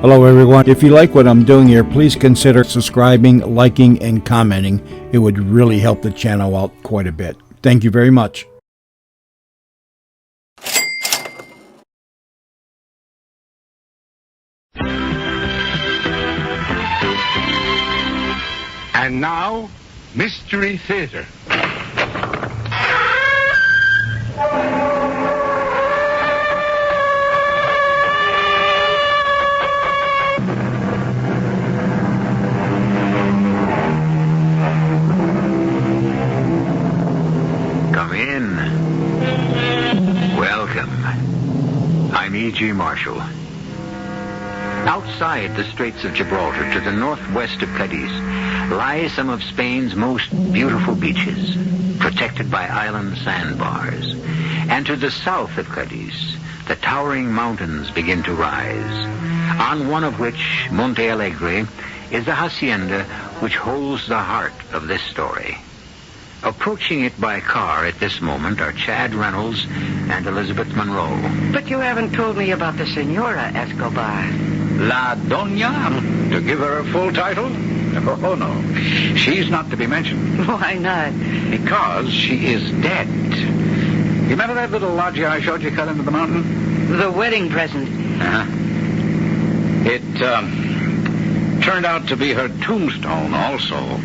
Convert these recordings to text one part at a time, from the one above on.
Hello everyone. If you like what I'm doing here, please consider subscribing, liking, and commenting. It would really help the channel out quite a bit. Thank you very much. And now, Mystery Theater. Come in. Welcome. I'm E.G. Marshall. Outside the Straits of Gibraltar, to the northwest of Cadiz, lie some of Spain's most beautiful beaches, protected by island sandbars. And to the south of Cadiz, the towering mountains begin to rise, on one of which, Monte Alegre, is the hacienda which holds the heart of this story. Approaching it by car at this moment are Chad Reynolds and Elizabeth Monroe. But you haven't told me about the Senora Escobar. La Doña? To give her a full title? Oh, no. She's not to be mentioned. Why not? Because she is dead. You remember that little loggia I showed you cut into the mountain? The wedding present. Uh-huh. It, turned out to be her tombstone also.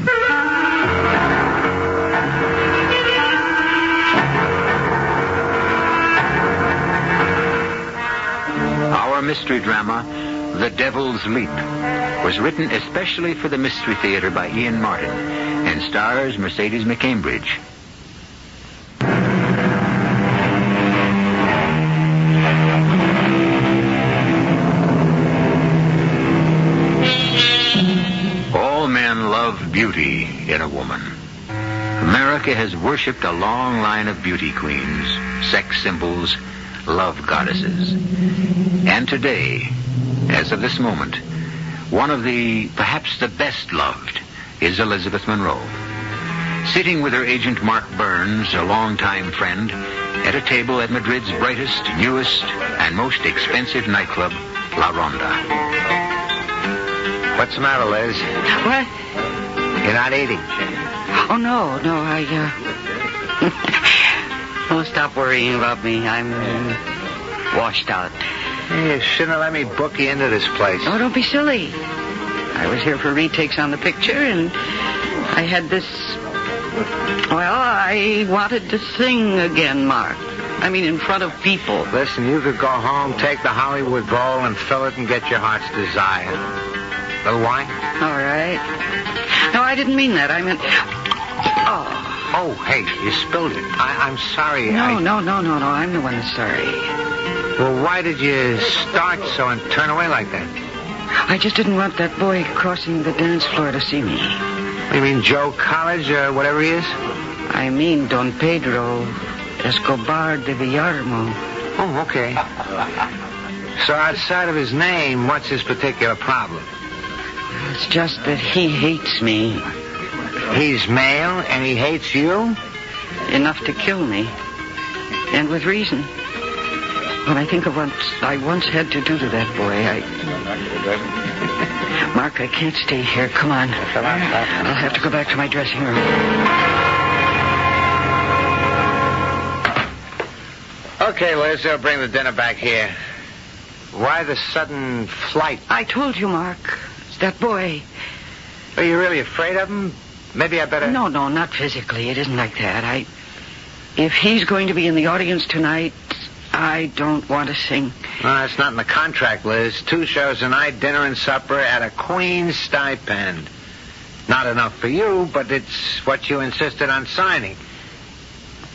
Our mystery drama, The Devil's Leap, was written especially for the Mystery Theater by Ian Martin and stars Mercedes McCambridge. All men love beauty in a woman. America has worshipped a long line of beauty queens, sex symbols, love goddesses. And today, as of this moment, one of the, perhaps the best loved, is Elizabeth Monroe. Sitting with her agent Mark Burns, a longtime friend, at a table at Madrid's brightest, newest, and most expensive nightclub, La Ronda. What's the matter, Liz? What? You're not eating. Oh, no, I, Don't stop worrying about me. I'm washed out. You shouldn't have let me book you into this place. Oh, don't be silly. I was here for retakes on the picture, and I had this... Well, I wanted to sing again, Mark. I mean, in front of people. Listen, you could go home, take the Hollywood bowl, and fill it and get your heart's desire. Little wine? All right. No, I didn't mean that. I meant... Oh, hey, you spilled it. I'm sorry. No, I'm the one that's sorry. Well, why did you start so and turn away like that? I just didn't want that boy crossing the dance floor to see me. You mean Joe College or whatever he is? I mean Don Pedro Escobar de Villarmo. Oh, okay. So outside of his name, what's his particular problem? It's just that he hates me. He's male and he hates you? Enough to kill me. And with reason. When I think of what I once had to do to that boy, Mark, I can't stay here. Come on. I'll have to go back to my dressing room. Okay, Liz, I'll bring the dinner back here. Why the sudden flight? I told you, Mark. It's that boy. Are you really afraid of him? Maybe I better... No, not physically. It isn't like that. If he's going to be in the audience tonight, I don't want to sing. No, that's not in the contract, Liz. 2 shows a night, dinner and supper at a queen's stipend. Not enough for you, but it's what you insisted on signing.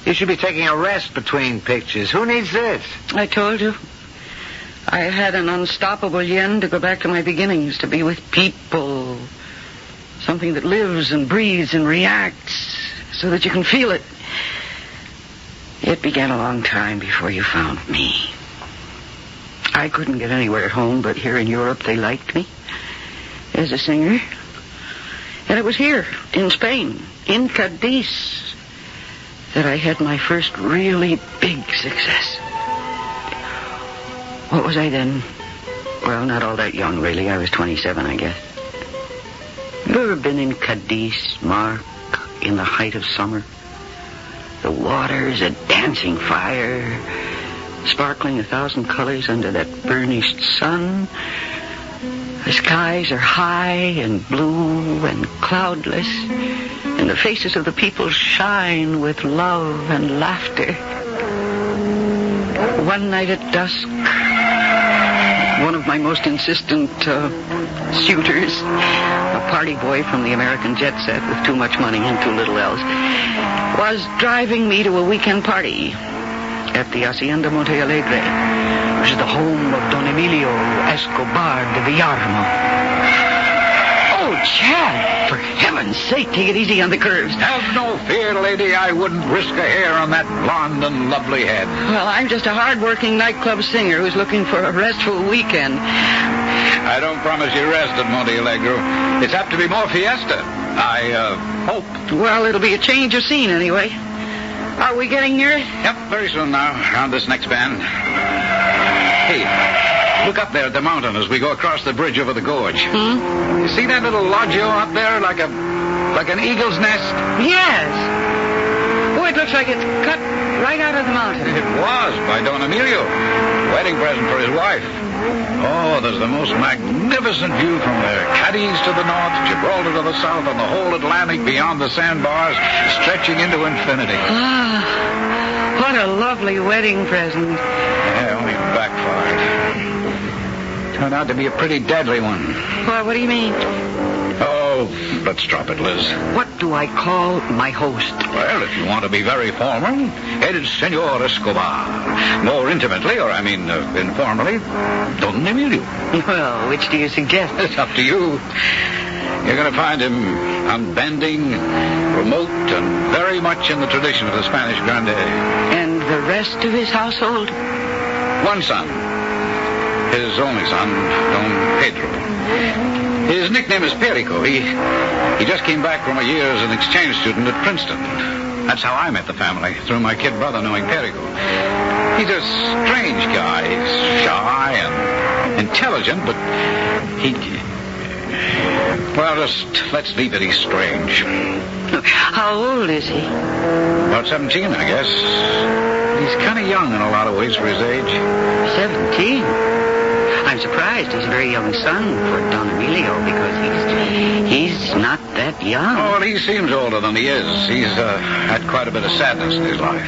You should be taking a rest between pictures. Who needs this? I told you. I had an unstoppable yen to go back to my beginnings, to be with people. Something that lives and breathes and reacts so that you can feel it. It began a long time before you found me. I couldn't get anywhere at home, but here in Europe they liked me as a singer. And it was here, in Spain, in Cadiz, that I had my first really big success. What was I then? Well, not all that young, really. I was 27, I guess. You ever been in Cadiz, Mark, in the height of summer? The water's a dancing fire, sparkling 1,000 colors under that burnished sun. The skies are high and blue and cloudless, and the faces of the people shine with love and laughter. One night at dusk, one of my most insistent suitors, a party boy from the American jet set with too much money and too little else, was driving me to a weekend party at the Hacienda Monte Alegre, which is the home of Don Emilio Escobar de Villarmo. Oh, Chad, for heaven's sake, take it easy on the curves. Have no fear, lady. I wouldn't risk a hair on that blonde and lovely head. Well, I'm just a hard-working nightclub singer who's looking for a restful weekend. I don't promise you rest at Monte Alegre. It's apt to be more fiesta. I hope. Well, it'll be a change of scene anyway. Are we getting near it? Yep, very soon now, around this next bend. Hey, look up there at the mountain as we go across the bridge over the gorge. You see that little lodgio up there like an eagle's nest? Yes. Oh, it looks like it's cut right out of the mountain. It was, by Don Emilio. Wedding present for his wife. Oh, there's the most magnificent view from there. Cadiz to the north, Gibraltar to the south, and the whole Atlantic beyond the sandbars, stretching into infinity. Ah, what a lovely wedding present. Yeah, only backfired. Turned out to be a pretty deadly one. Well, what do you mean? Oh, let's drop it, Liz. What do I call my host? Well, if you want to be very formal, it is Senor Escobar. More intimately, or informally, Don Emilio. Well, which do you suggest? It's up to you. You're going to find him unbending, remote, and very much in the tradition of the Spanish grande. And the rest of his household? One son. His only son, Don Pedro. His nickname is Perico. He just came back from a year as an exchange student at Princeton. That's how I met the family, through my kid brother knowing Perico. He's a strange guy. He's shy and intelligent, but well, just let's leave it. He's strange. How old is he? About 17, I guess. He's kind of young in a lot of ways for his age. 17? I'm surprised he's a very young son for Don Emilio because he's not that young. Oh, well, he seems older than he is. He's had quite a bit of sadness in his life.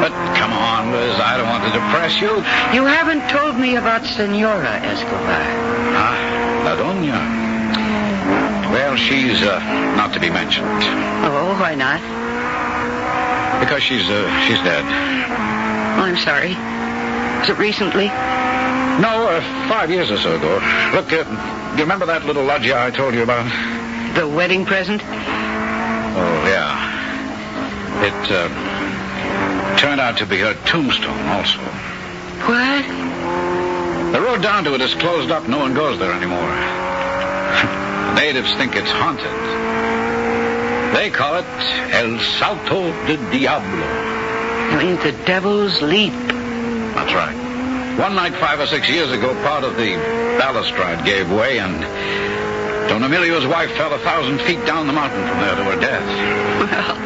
But come on, Liz, I don't want to depress you. You haven't told me about Senora Escobar. La Doña. Well, she's not to be mentioned. Oh, why not? Because she's dead. Oh, I'm sorry. Was it recently? No, 5 years or so ago. Look, you remember that little loggia I told you about? The wedding present? Oh, yeah. It turned out to be her tombstone also. What? The road down to it is closed up. No one goes there anymore. The natives think it's haunted. They call it El Salto de Diablo. You mean the Devil's Leap? That's right. One night 5 or 6 years ago, part of the balustrade gave way, and Don Emilio's wife fell 1,000 feet down the mountain from there to her death. Well,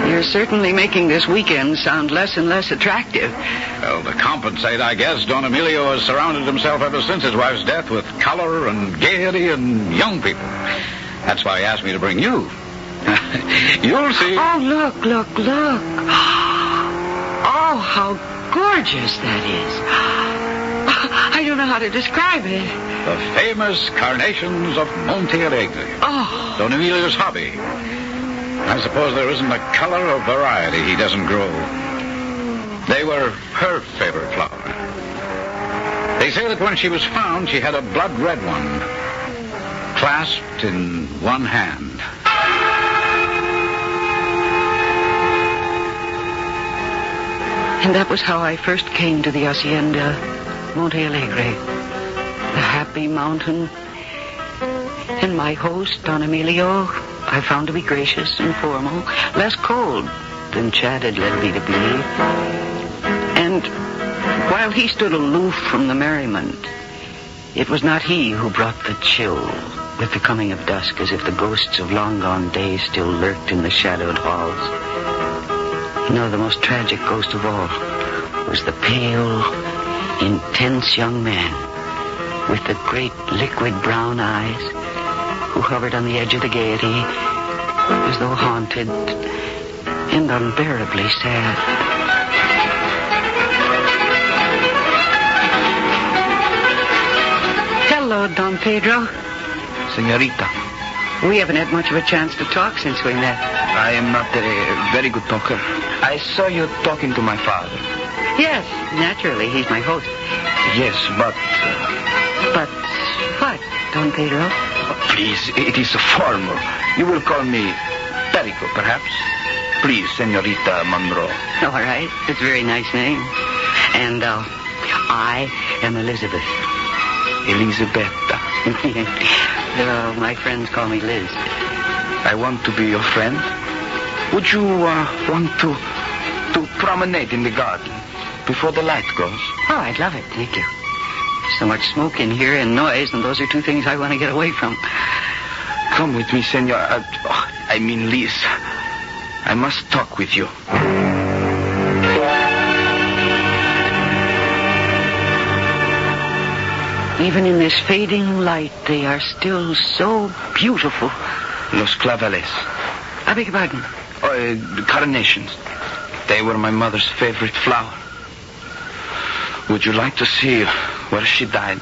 you're certainly making this weekend sound less and less attractive. Well, to compensate, I guess, Don Emilio has surrounded himself ever since his wife's death with color and gaiety and young people. That's why he asked me to bring you. You'll see. Oh, look. Oh, how gorgeous that is. I don't know how to describe it. The famous carnations of Monte Alegre. Oh. Don Emilio's hobby. I suppose there isn't a color or variety he doesn't grow. They were her favorite flower. They say that when she was found, she had a blood-red one, clasped in one hand. And that was how I first came to the Hacienda Monte Alegre, the happy mountain. And my host, Don Emilio, I found to be gracious and formal, less cold than Chad had led me to believe. And while he stood aloof from the merriment, It was not he who brought the chill with the coming of dusk, as if the ghosts of long-gone days still lurked in the shadowed halls. No, the most tragic ghost of all was the pale, intense young man with the great liquid brown eyes who hovered on the edge of the gaiety as though haunted and unbearably sad. Hello, Don Pedro. Senorita, We haven't had much of a chance to talk since we met. I am not a very good talker. I saw you talking to my father. Yes, naturally, he's my host. Yes, but... But what, Don Pedro? please, it is formal. You will call me Perico, perhaps? Please, Senorita Monroe. All right, it's a very nice name. And I am Elizabeth. Elisabetta. My friends call me Liz. I want to be your friend. Would you want to promenade in the garden before the light goes? Oh, I'd love it. Thank you. So much smoke in here and noise, and those are two things I want to get away from. Come with me, Senor. I mean, Liz. I must talk with you. Even in this fading light, they are still so beautiful. Los claveles. I beg your pardon. The carnations. They were my mother's favorite flower. Would you like to see where she died,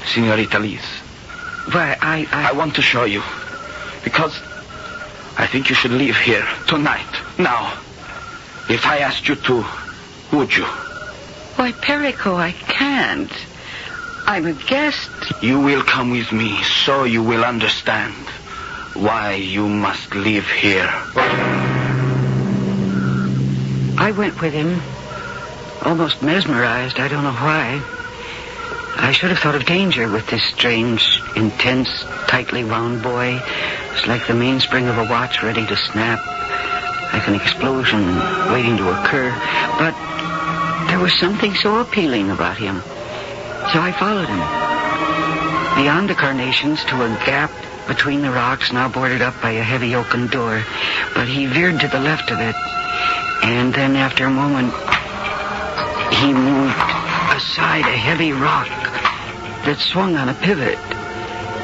Senorita Liz? Why, I want to show you. Because I think you should leave here tonight. Now. If I asked you to, would you? Why, Perico, I can't. I'm a guest. You will come with me, so you will understand why you must live here. I went with him, almost mesmerized. I don't know why. I should have thought of danger with this strange, intense, tightly wound boy. It's like the mainspring of a watch ready to snap, like an explosion waiting to occur. But there was something so appealing about him. So I followed him. Beyond the carnations to a gap between the rocks, now boarded up by a heavy oaken door. But he veered to the left of it. And then after a moment, he moved aside a heavy rock that swung on a pivot.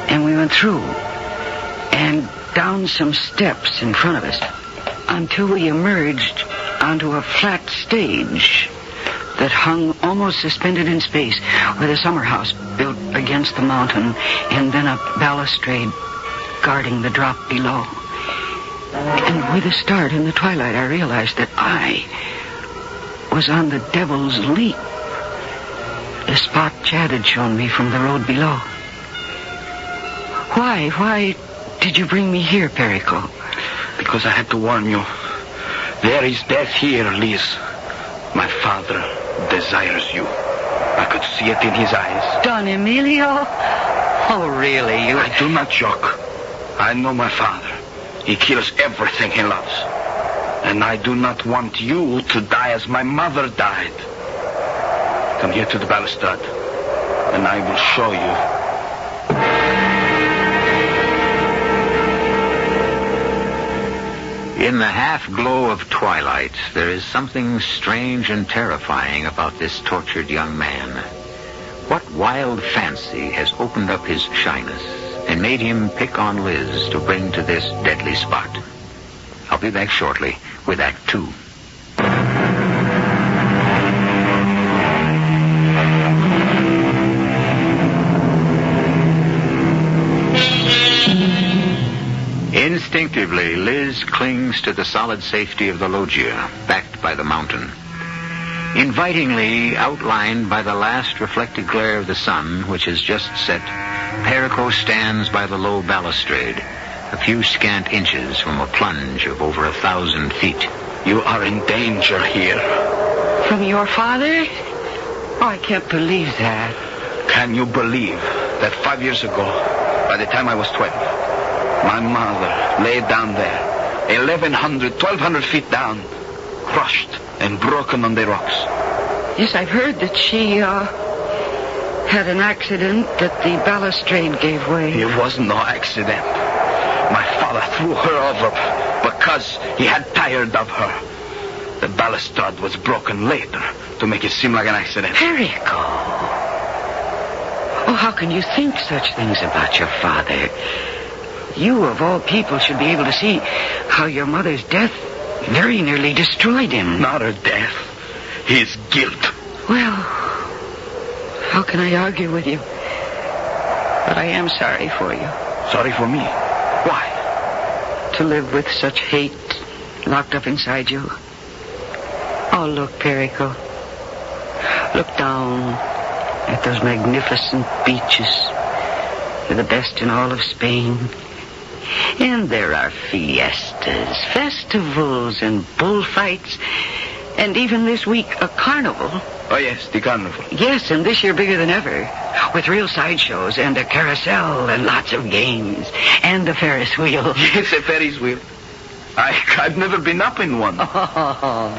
And we went through and down some steps in front of us until we emerged onto a flat stage that hung almost suspended in space, with a summer house built against the mountain and then a balustrade guarding the drop below. And with a start in the twilight, I realized that I was on the Devil's Leap, the spot Chad had shown me from the road below. Why did you bring me here, Perico? Because I had to warn you. There is death here, Liz. My father desires you. I could see it in his eyes. Don Emilio? Oh, really? I do not joke. I know my father. He kills everything he loves. And I do not want you to die as my mother died. Come here to the balustrade, and I will show you. In the half-glow of twilight, there is something strange and terrifying about this tortured young man. What wild fancy has opened up his shyness and made him pick on Liz to bring to this deadly spot? I'll be back shortly with Act 2. Instinctively, Liz clings to the solid safety of the loggia, backed by the mountain. Invitingly outlined by the last reflected glare of the sun, which has just set, Perico stands by the low balustrade, a few scant inches from a plunge of over 1,000 feet. You are in danger here. From your father? Oh, I can't believe that. Can you believe that 5 years ago, by the time I was 12, my mother lay down there, 1,200 feet down, crushed and broken on the rocks? Yes, I've heard that she had an accident that the balustrade gave way. It was no accident. My father threw her over because he had tired of her. The balustrade was broken later to make it seem like an accident. Perico. Oh, how can you think such things about your father? You, of all people, should be able to see how your mother's death very nearly destroyed him. Not her death. His guilt. Well, how can I argue with you? But I am sorry for you. Sorry for me. Why? To live with such hate locked up inside you. Oh, look, Perico. Look down at those magnificent beaches. They're the best in all of Spain. And there are fiestas, festivals, and bullfights. And even this week, a carnival. Oh, yes, the carnival. Yes, and this year bigger than ever. With real sideshows and a carousel and lots of games. And a Ferris wheel. Yes, a Ferris wheel. I've never been up in one. Oh.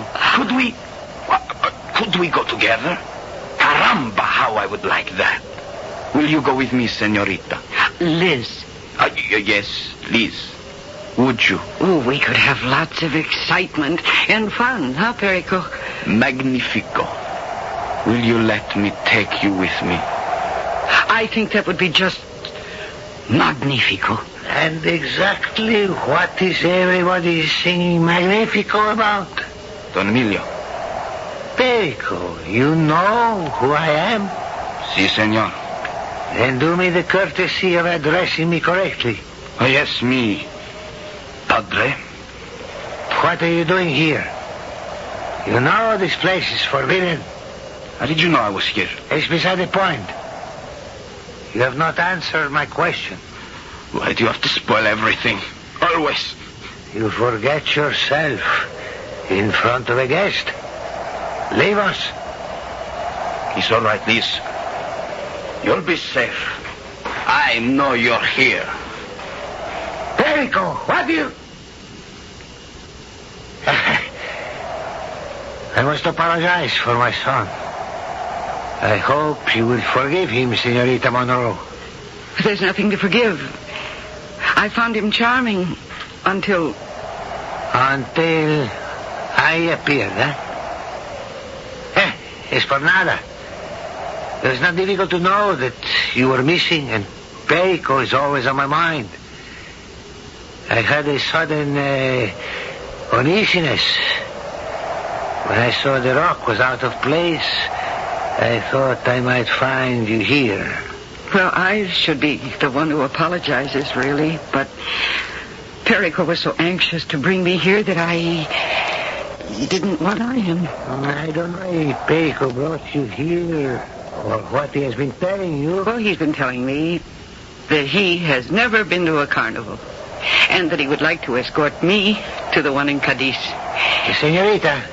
Could we go together? Caramba, how I would like that. Will you go with me, señorita? Liz. Yes, Liz. Would you? Oh, we could have lots of excitement and fun, huh, Perico? Magnifico. Will you let me take you with me? I think that would be just magnifico. And exactly what is everybody singing Magnifico about? Don Emilio. Perico, you know who I am? Si, senor. Then do me the courtesy of addressing me correctly. Oh, yes, me. Padre. What are you doing here? You know this place is forbidden. How did you know I was here? It's beside the point. You have not answered my question. Why do you have to spoil everything? Always. You forget yourself in front of a guest. Leave us. It's all right, Liz. You'll be safe. I know you're here. Perico, what do you... I must apologize for my son. I hope you will forgive him, Senorita Monroe. There's nothing to forgive. I found him charming until I appeared, eh? Es por nada. It's not difficult to know that you were missing, and Perico is always on my mind. I had a sudden uneasiness. When I saw the rock was out of place, I thought I might find you here. Well, I should be the one who apologizes, really, but Perico was so anxious to bring me here that I didn't want him. I don't know if Perico brought you here or what he has been telling you. Well, he's been telling me that he has never been to a carnival and that he would like to escort me to the one in Cadiz. Senorita,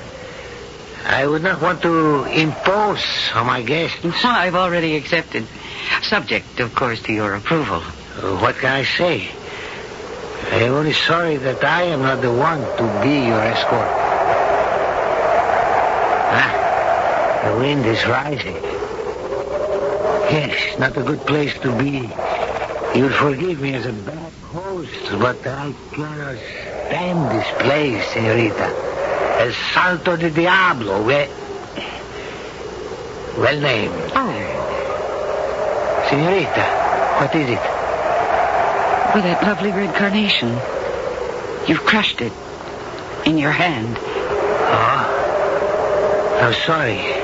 I would not want to impose on my guests. I've already accepted. Subject, of course, to your approval. What can I say? I am only sorry that I am not the one to be your escort. The wind is rising. Yes, not a good place to be. You'll forgive me as a bad host, but I cannot stand this place, senorita. El Salto de Diablo, well named. Oh. Senorita, what is it? Well, that lovely red carnation. You've crushed it in your hand. Oh? I'm sorry.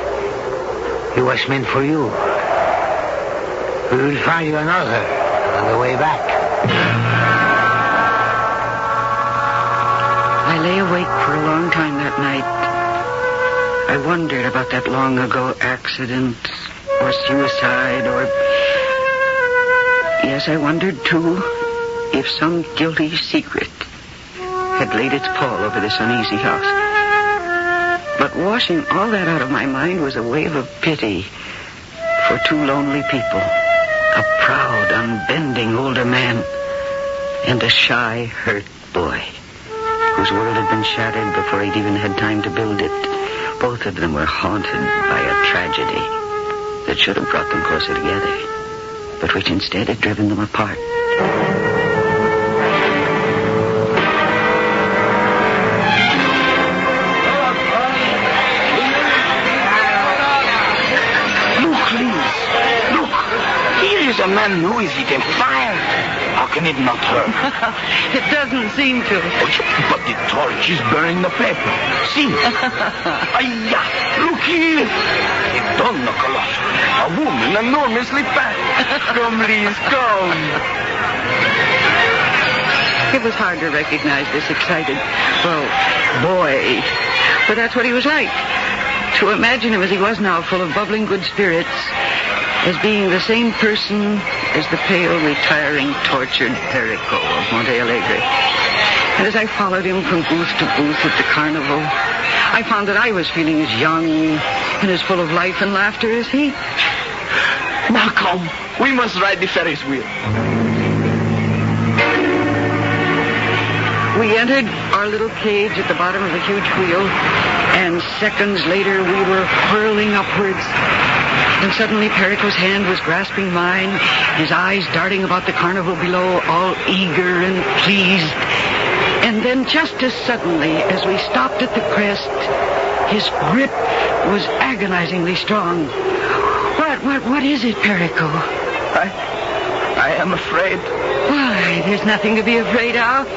It was meant for you. We will find you another on the way back. I lay awake for a long time that night. I wondered about that long ago accident or suicide or... Yes, I wondered, too, if some guilty secret had laid its pall over this uneasy house. But washing all that out of my mind was a wave of pity for two lonely people. A proud, unbending older man and a shy, hurt boy whose world had been shattered before he'd even had time to build it. Both of them were haunted by a tragedy that should have brought them closer together, but which instead had driven them apart. A man who is eating fire. How can it not hurt? It doesn't seem to. But the torch is burning the paper. See? Ayah! Look here! A donna colossal. A woman enormously fat. Come, Liz, come. It was hard to recognize this excited, boy. But that's what he was like. To imagine him as he was now, full of bubbling good spirits, as being the same person as the pale, retiring, tortured Perico of Monte Alegre. And as I followed him from booth to booth at the carnival, I found that I was feeling as young and as full of life and laughter as he. Now come, we must ride the Ferris wheel. We entered our little cage at the bottom of the huge wheel, and seconds later we were whirling upwards. And suddenly Perico's hand was grasping mine, his eyes darting about the carnival below, all eager and pleased. And then just as suddenly as we stopped at the crest, his grip was agonizingly strong. What is it, Perico? I am afraid. Why, there's nothing to be afraid of.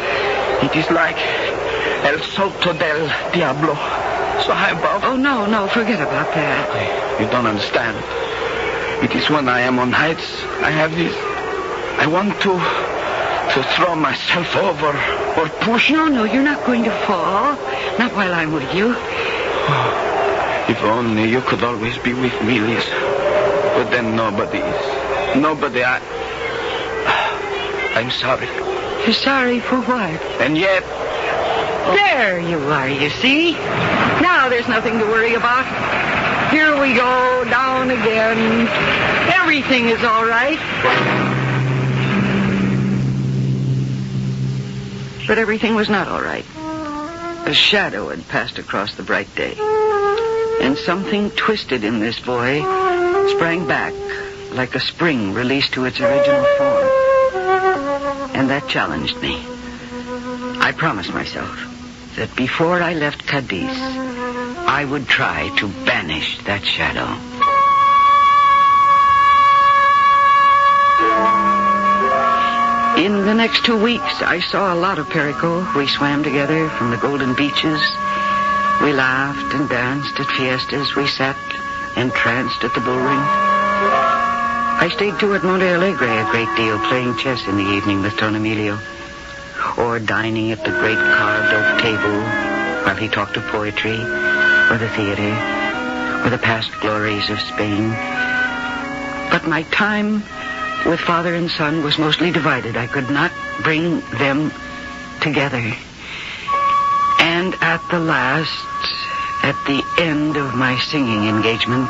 It is like El Salto del Diablo. So high above. Oh, no, forget about that. You don't understand. It is when I am on heights, I have this. I want to throw myself over or push. No, you're not going to fall. Not while I'm with you. If only you could always be with me, Liz. But then nobody is. Nobody. I'm sorry. You're sorry for what? And yet... There you are, you see? Now there's nothing to worry about. Here we go, down again. Everything is all right. But everything was not all right. A shadow had passed across the bright day. And something twisted in this boy sprang back like a spring released to its original form. And that challenged me. I promised myself that before I left Cadiz, I would try to banish that shadow. In the next 2 weeks, I saw a lot of Perico. We swam together from the golden beaches. We laughed and danced at fiestas. We sat entranced at the bullring. I stayed too at Monte Alegre a great deal, playing chess in the evening with Don Emilio, or dining at the great carved oak table while he talked of poetry, or the theater, or the past glories of Spain. But my time with father and son was mostly divided. I could not bring them together. And at the last, at the end of my singing engagement,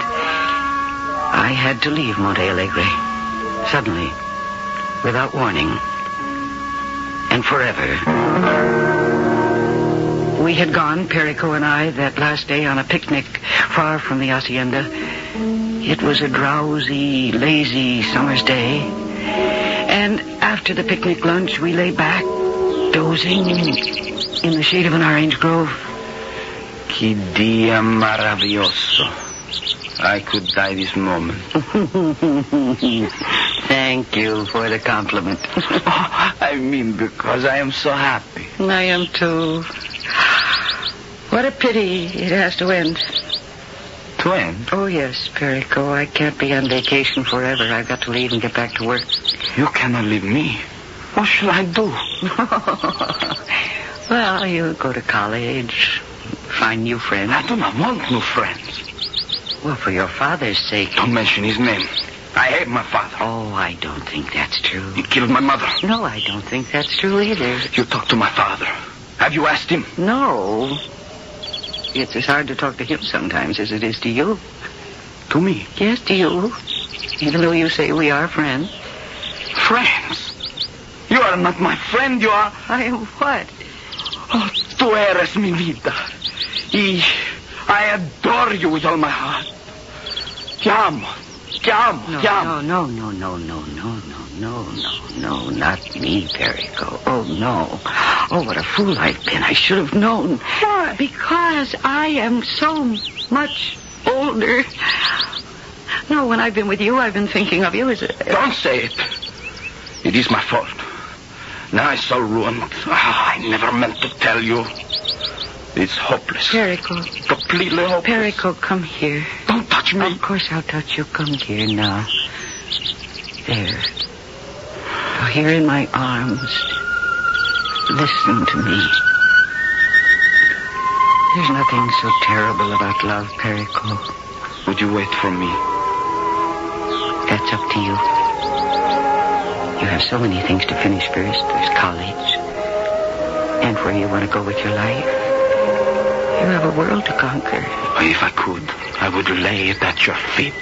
I had to leave Monte Alegre, suddenly, without warning, and forever. We had gone, Perico and I, that last day on a picnic far from the hacienda. It was a drowsy, lazy summer's day. And after the picnic lunch, we lay back, dozing in the shade of an orange grove. Que dia maravilloso. I could die this moment. Thank you for the compliment. I mean, because I am so happy. I am too. What a pity it has to end. To end? Oh, yes, Perico. I can't be on vacation forever. I've got to leave and get back to work. You cannot leave me. What shall I do? Well, you go to college, find new friends. I do not want new friends. Well, for your father's sake. Don't mention his name. I hate my father. Oh, I don't think that's true. He killed my mother. No, I don't think that's true either. You talked to my father. Have you asked him? No. It's as hard to talk to him sometimes as it is to you. To me? Yes, to you. Even though you say we are friends. Friends? You are not my friend, you are... I am what? Oh, tú eres mi vida. Y I adore you with all my heart. Te amo. Chime. No, not me, Perico. Oh, no. Oh, what a fool I've been. I should have known. Why? Because I am so much older. No, when I've been with you, I've been thinking of you as a... Don't say it. It is my fault. Now I'm so ruined. I never meant to tell you. It's hopeless. Perico. Completely hopeless. Perico, come here. Don't touch me. Of course I'll touch you. Come here now. There. Now, here in my arms. Listen to me. There's nothing so terrible about love, Perico. Would you wait for me? That's up to you. You have so many things to finish first. There's college. And where you want to go with your life. You have a world to conquer. If I could, I would lay it at your feet.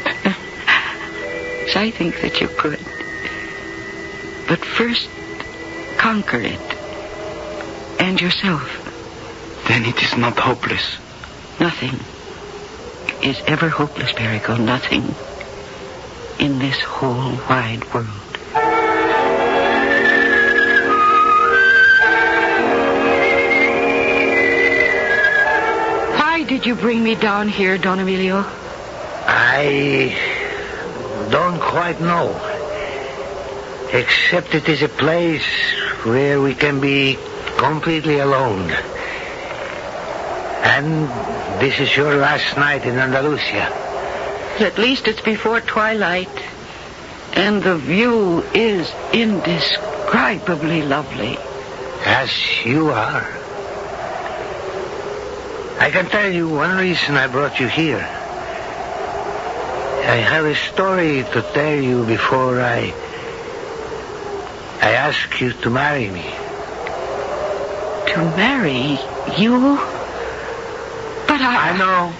So I think that you could. But first, conquer it. And yourself. Then it is not hopeless. Nothing is ever hopeless, Perico. Nothing in this whole wide world. Why did you bring me down here, Don Emilio? I don't quite know. Except it is a place where we can be completely alone. And this is your last night in Andalusia. At least it's before twilight. And the view is indescribably lovely. As you are. I can tell you one reason I brought you here. I have a story to tell you before I ask you to marry me. To marry you? But I know.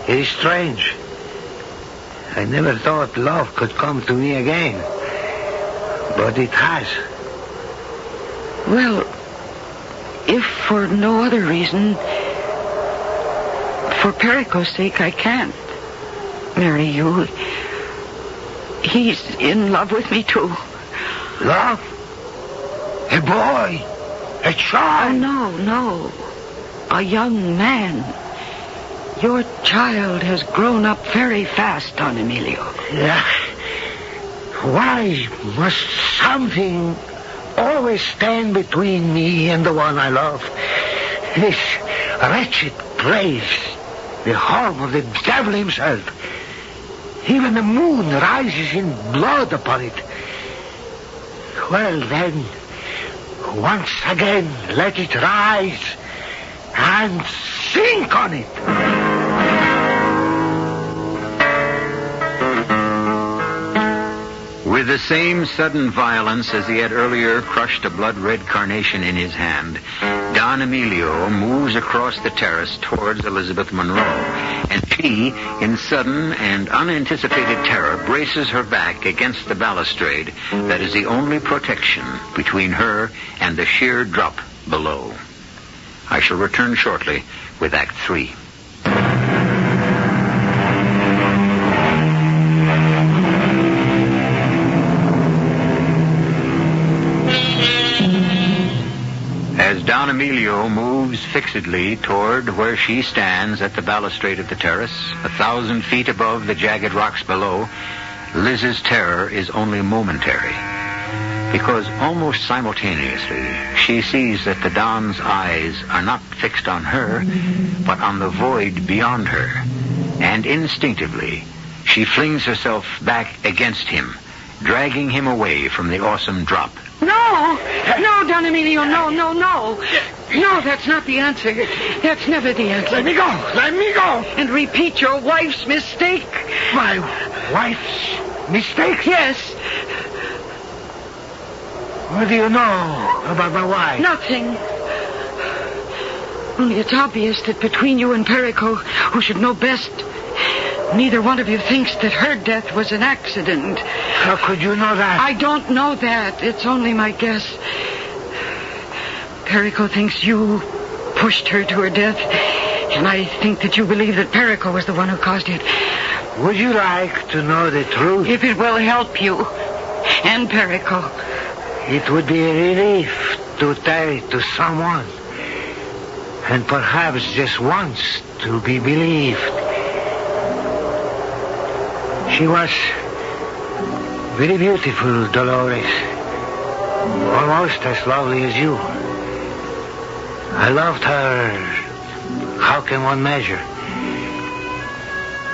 It is strange. I never thought love could come to me again. But it has. Well, if for no other reason, for Perico's sake, I can't marry you. He's in love with me, too. Love? A boy? A child? Oh, no. A young man. Your child has grown up very fast, Don Emilio. Yeah. Why must something always stand between me and the one I love? This wretched place, the home of the devil himself. Even the moon rises in blood upon it. Well, then, once again, let it rise and sink on it. With the same sudden violence as he had earlier crushed a blood-red carnation in his hand, Don Emilio moves across the terrace towards Elizabeth Monroe, and she, in sudden and unanticipated terror, braces her back against the balustrade that is the only protection between her and the sheer drop below. I shall return shortly with Act 3. As Don Emilio moves fixedly toward where she stands at the balustrade of the terrace, 1,000 feet above the jagged rocks below, Liz's terror is only momentary. Because almost simultaneously, she sees that the Don's eyes are not fixed on her, but on the void beyond her. And instinctively, she flings herself back against him, dragging him away from the awesome drop. No, Don Emilio, no. No, that's not the answer. That's never the answer. Let me go. And repeat your wife's mistake. My wife's mistake? Yes. What do you know about my wife? Nothing. Only it's obvious that between you and Perico, who should know best, neither one of you thinks that her death was an accident. How could you know that? I don't know that. It's only my guess. Perico thinks you pushed her to her death, and I think that you believe that Perico was the one who caused it. Would you like to know the truth? If it will help you and Perico. It would be a relief to tell it to someone. And perhaps just once to be believed. She was very beautiful, Dolores. Almost as lovely as you. I loved her. How can one measure?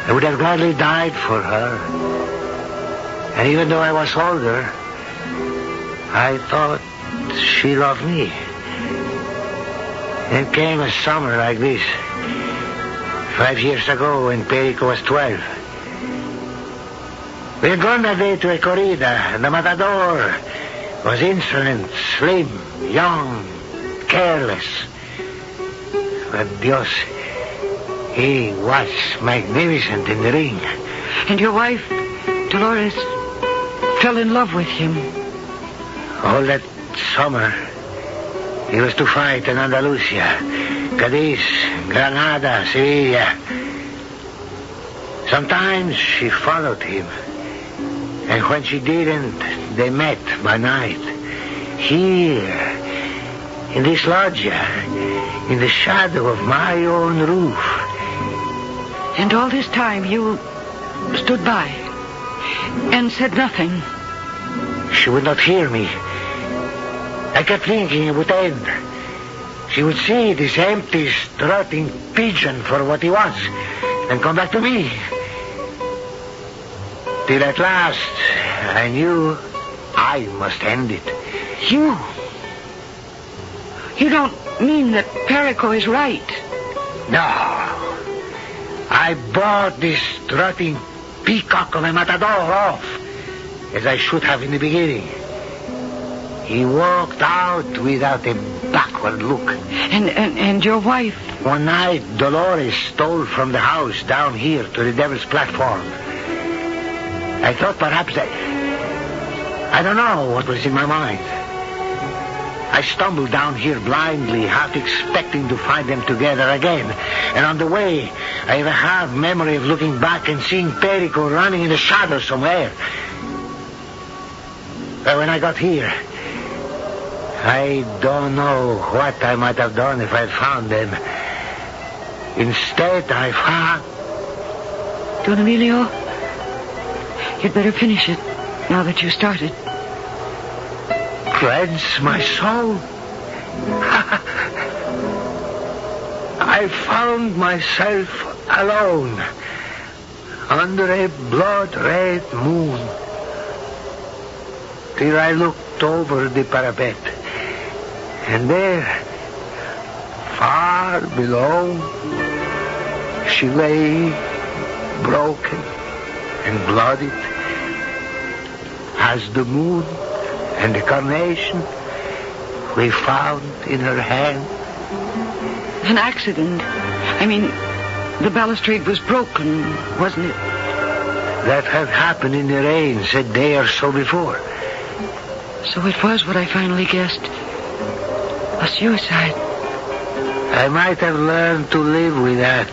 I would have gladly died for her. And even though I was older, I thought she loved me. Then came a summer like this, 5 years ago when Perico was 12. We had gone that day to a corrida, and the matador was insolent, slim, young, careless. But Dios, he was magnificent in the ring. And your wife, Dolores, fell in love with him. All that summer, he was to fight in Andalusia, Cadiz, Granada, Sevilla. Sometimes she followed him. And when she didn't, they met by night. Here, in this loggia, in the shadow of my own roof. And all this time you stood by and said nothing. She would not hear me. I kept thinking it would end. She would see this empty, strutting pigeon for what he was and come back to me. Till at last, I knew I must end it. You don't mean that Perico is right? No. I bought this strutting peacock of a matador off, as I should have in the beginning. He walked out without a backward look. And your wife? One night, Dolores stole from the house down here to the Devil's Platform. I thought perhaps that... I don't know what was in my mind. I stumbled down here blindly, half expecting to find them together again. And on the way, I even have memory of looking back and seeing Perico running in the shadows somewhere. But when I got here, I don't know what I might have done if I'd found them. Instead, I found... Don Emilio, you'd better finish it now that you started. Cleanse my soul. I found myself alone under a blood-red moon till I looked over the parapet. And there, far below, she lay broken and bloodied as the moon and the carnation we found in her hand. An accident. I mean, the balustrade was broken, wasn't it? That had happened in the rains a day or so before. So it was what I finally guessed. A suicide. I might have learned to live with that.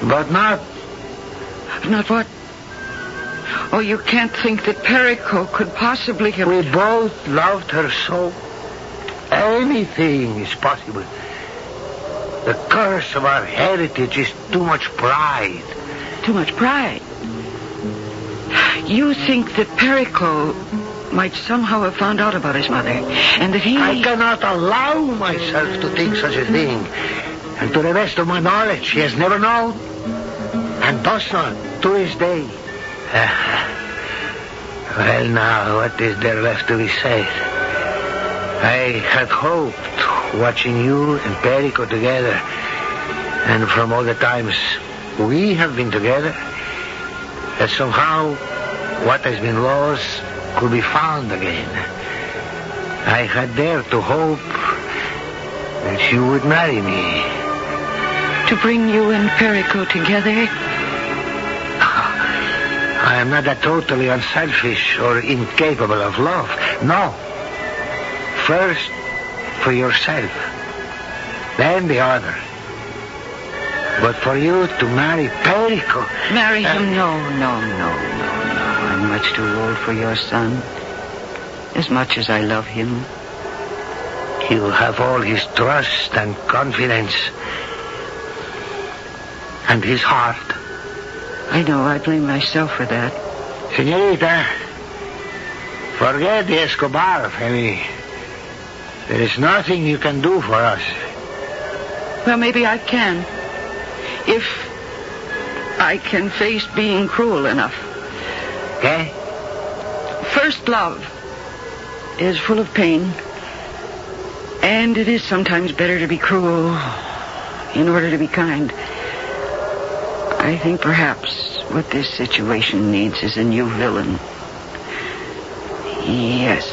But not... Not what? Oh, you can't think that Perico could possibly have... We both loved her so. Anything is possible. The curse of our heritage is too much pride. Too much pride? You think that Perico might somehow have found out about his mother, and that he... I cannot allow myself to think such a thing. And to the best of my knowledge, he has never known. And does not to this day. Well, now, what is there left to be said? I had hoped, watching you and Perico together, and from all the times we have been together, that somehow what has been lost could be found again. I had dared to hope that you would marry me. To bring you and Perico together? I am not that totally unselfish or incapable of love. No. First, for yourself. Then the other. But for you to marry Perico... Marry him? No. I'm much too old for your son. As much as I love him. You have all his trust and confidence. And his heart. I know, I blame myself for that. Senorita, forget the Escobar family. There is nothing you can do for us. Well, maybe I can. If I can face being cruel enough. Okay? First love is full of pain. And it is sometimes better to be cruel in order to be kind. I think perhaps what this situation needs is a new villain. Yes.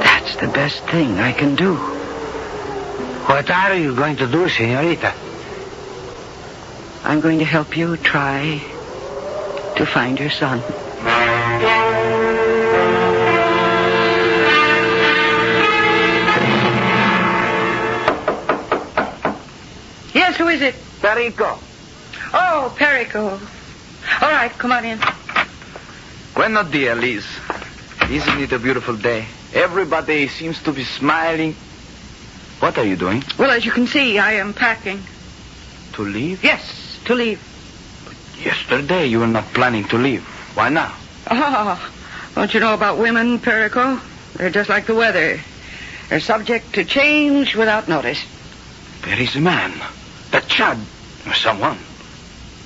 That's the best thing I can do. What are you going to do, senorita? I'm going to help you try to find your son. Yes, who is it? Perico. Oh, Perico. All right, come on in. Buenos dias, Liz. Isn't it a beautiful day? Everybody seems to be smiling. What are you doing? Well, as you can see, I am packing. To leave? Yes, to leave. Yesterday you were not planning to leave. Why now? Oh, don't you know about women, Perico? They're just like the weather. They're subject to change without notice. There is a man. That Chad. Or someone.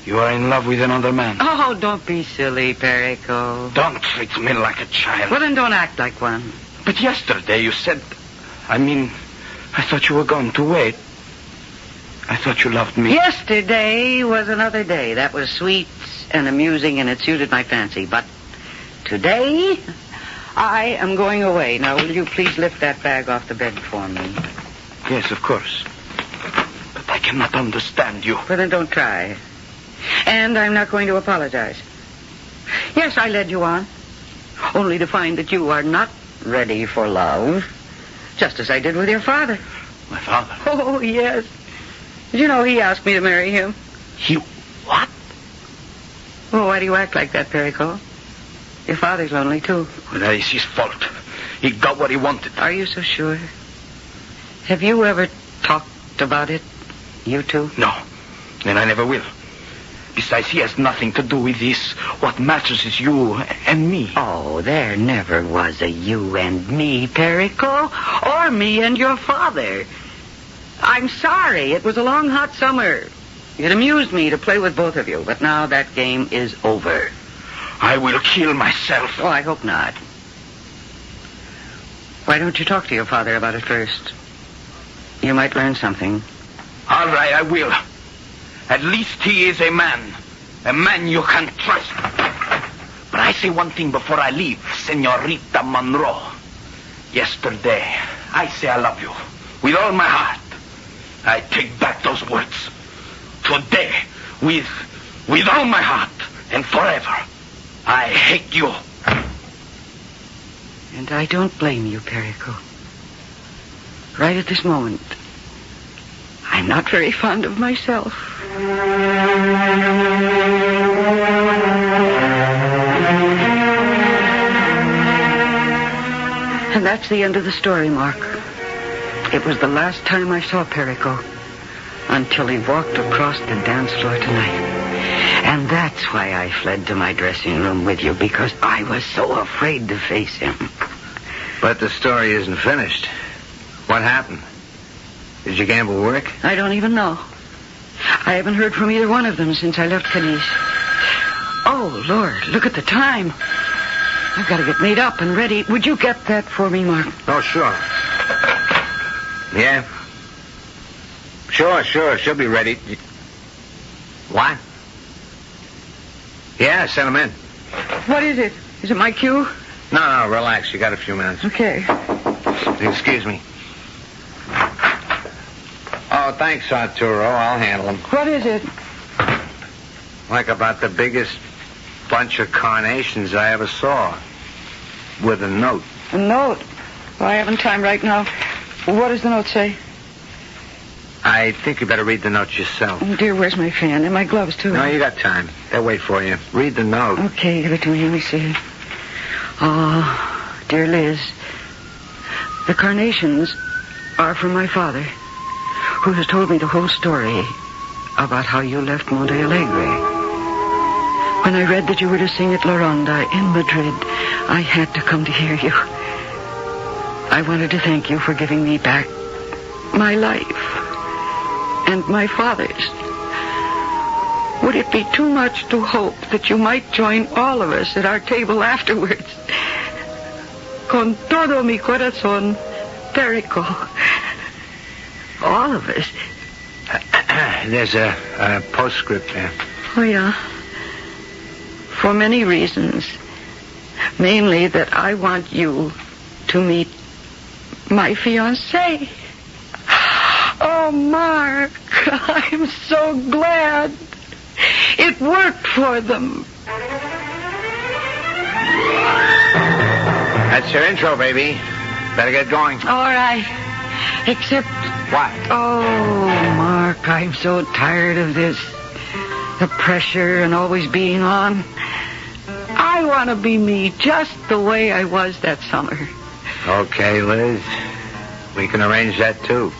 You are in love with another man. Oh, don't be silly, Perico. Don't treat me like a child. Well, then don't act like one. But yesterday you said... I thought you were going to wait. I thought you loved me. Yesterday was another day. That was sweet and amusing, and it suited my fancy. But today, I am going away. Now, will you please lift that bag off the bed for me? Yes, of course. But I cannot understand you. Well, then don't try. And I'm not going to apologize. Yes, I led you on. Only to find that you are not ready for love. Just as I did with your father. My father? Oh, yes. Did you know he asked me to marry him? He... what? Well, why do you act like that, Perico? Your father's lonely, too. Well, that is his fault. He got what he wanted. Are you so sure? Have you ever talked about it, you two? No, and I never will. Besides, he has nothing to do with this. What matters is you and me. Oh, there never was a you and me, Perico. Or me and your father. I'm sorry. It was a long, hot summer. It amused me to play with both of you. But now that game is over. I will kill myself. Oh, I hope not. Why don't you talk to your father about it first? You might learn something. All right, I will. At least he is a man. A man you can trust. But I say one thing before I leave, Senorita Monroe. Yesterday, I say I love you. With all my heart. I take back those words. Today, with all my heart and forever, I hate you. And I don't blame you, Perico. Right at this moment, I'm not very fond of myself. And that's the end of the story, Mark. It was the last time I saw Perico until he walked across the dance floor tonight. And that's why I fled to my dressing room with you, because I was so afraid to face him. But the story isn't finished. What happened? Did your gamble work? I don't even know. I haven't heard from either one of them since I left Cadiz. Oh, Lord, look at the time. I've got to get made up and ready. Would you get that for me, Mark? Oh, sure. Yeah. Sure. She'll be ready. What? Yeah, send them in. What is it? Is it my cue? No, relax. You got a few minutes. Okay. Excuse me. Oh, thanks, Arturo. I'll handle them. What is it? Like about the biggest bunch of carnations I ever saw. With a note. A note? Well, I haven't time right now. What does the note say? I think you better read the note yourself. Oh, dear, where's my fan? And my gloves, too. No, you got time. They'll wait for you. Read the note. Okay, give it to me. Let me see. Oh, dear Liz, the carnations are from my father, who has told me the whole story about how you left Monte Alegre. When I read that you were to sing at La Ronda in Madrid, I had to come to hear you. I wanted to thank you for giving me back my life and my father's. Would it be too much to hope that you might join all of us at our table afterwards? Con todo mi corazón, Perico. All of us. There's a postscript there. Oh, yeah. For many reasons. Mainly that I want you to meet my fiancé. Oh, Mark, I'm so glad. It worked for them. That's your intro, baby. Better get going. All right. Except... What? Oh, Mark, I'm so tired of this. The pressure and always being on. I want to be me just the way I was that summer. Okay, Liz. We can arrange that, too.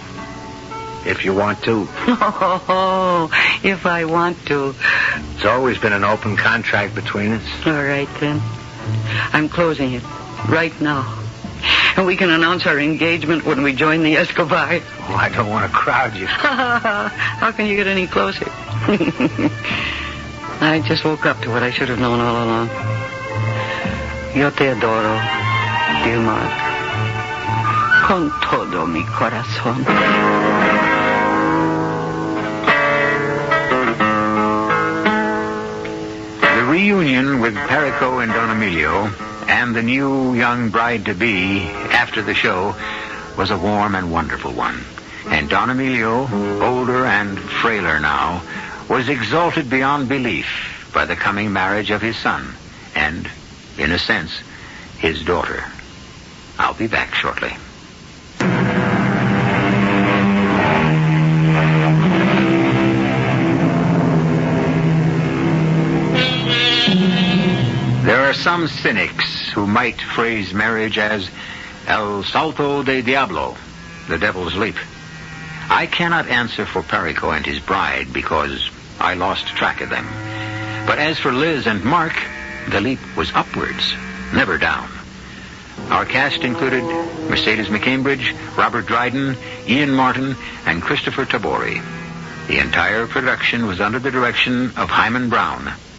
If you want to. Oh, if I want to. It's always been an open contract between us. All right, then. I'm closing it right now. And we can announce our engagement when we join the Escobar. Oh, I don't want to crowd you. How can you get any closer? I just woke up to what I should have known all along. Yo te adoro, dear Mark. Con todo mi corazón. The reunion with Perico and Don Emilio and the new young bride-to-be after the show was a warm and wonderful one. And Don Emilio, older and frailer now, was exalted beyond belief by the coming marriage of his son and, in a sense, his daughter. I'll be back shortly. There are some cynics who might phrase marriage as El Salto de Diablo, the devil's leap. I cannot answer for Perico and his bride because I lost track of them. But as for Liz and Mark, the leap was upwards, never down. Our cast included Mercedes McCambridge, Robert Dryden, Ian Martin, and Christopher Tabori. The entire production was under the direction of Hyman Brown.